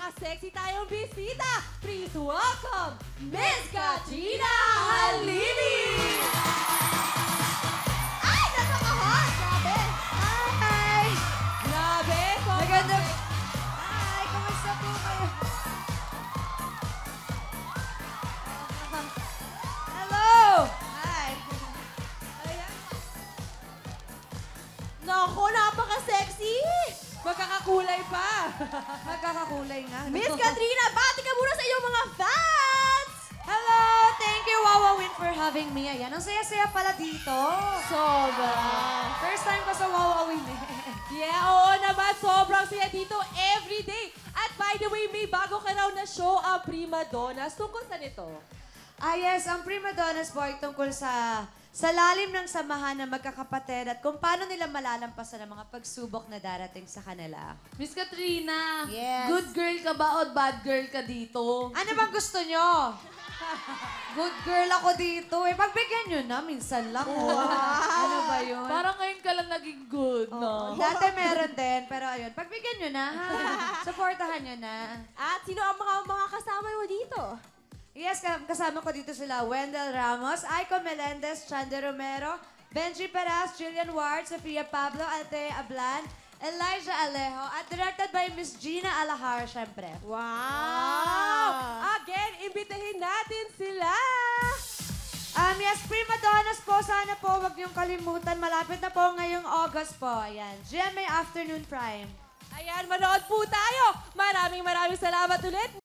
napaka-sexy tayong bisita. Please welcome, Miss Katrina Halili! Ay, napaka-hot! Grabe! Hi! Grabe! Maganda. Hi, kumusta po kayo? Hello! Hi! Ayan. Naku, napaka-sexy! Magkakakulay pa. Magkakakulay nga. Miss Katrina, bati ka muna sa iyong mga fans! Hello! Thank you, Wawa Win, for having me. Ayan, ang saya-saya pala dito. Sobra. First time ko sa Wawa Win eh. Yeah, oo naman. Sobrang saya dito everyday. At by the way, may bago ka raw na show, ang Prima Donnas. Tungkol sa nito? Ah, yes, ang Prima Donnas po ay tungkol sa lalim ng samahan ng magkakapatid at kung paano nila malalampasan ang mga pagsubok na darating sa kanila. Miss Katrina, Yes. good girl ka ba o bad girl ka dito? Ano bang gusto nyo? Good girl ako dito. Eh, pagbigyan nyo na, minsan lang. Oh. Ano ba yun? Parang ngayon ka lang naging good, no? Dati meron din, pero ayun, pagbigyan nyo na, ha? Supportahan nyo na. At sino ang mga kasama mo dito? Yes, kasama ko dito sila Wendell Ramos, Aiko Melendez, Chande Romero, Benji Perez, Julian Ward, Sofia Pablo, Altea Ablan, Elijah Alejo, at directed by Miss Gina Alahar, syempre. Wow! Again, imbitahin natin sila! Yes, Prima Donnas po, sana po wag niyong kalimutan. Malapit na po ngayong August po. Ayan, GMA Afternoon Prime. Ayan, manood po tayo! Maraming salamat ulit!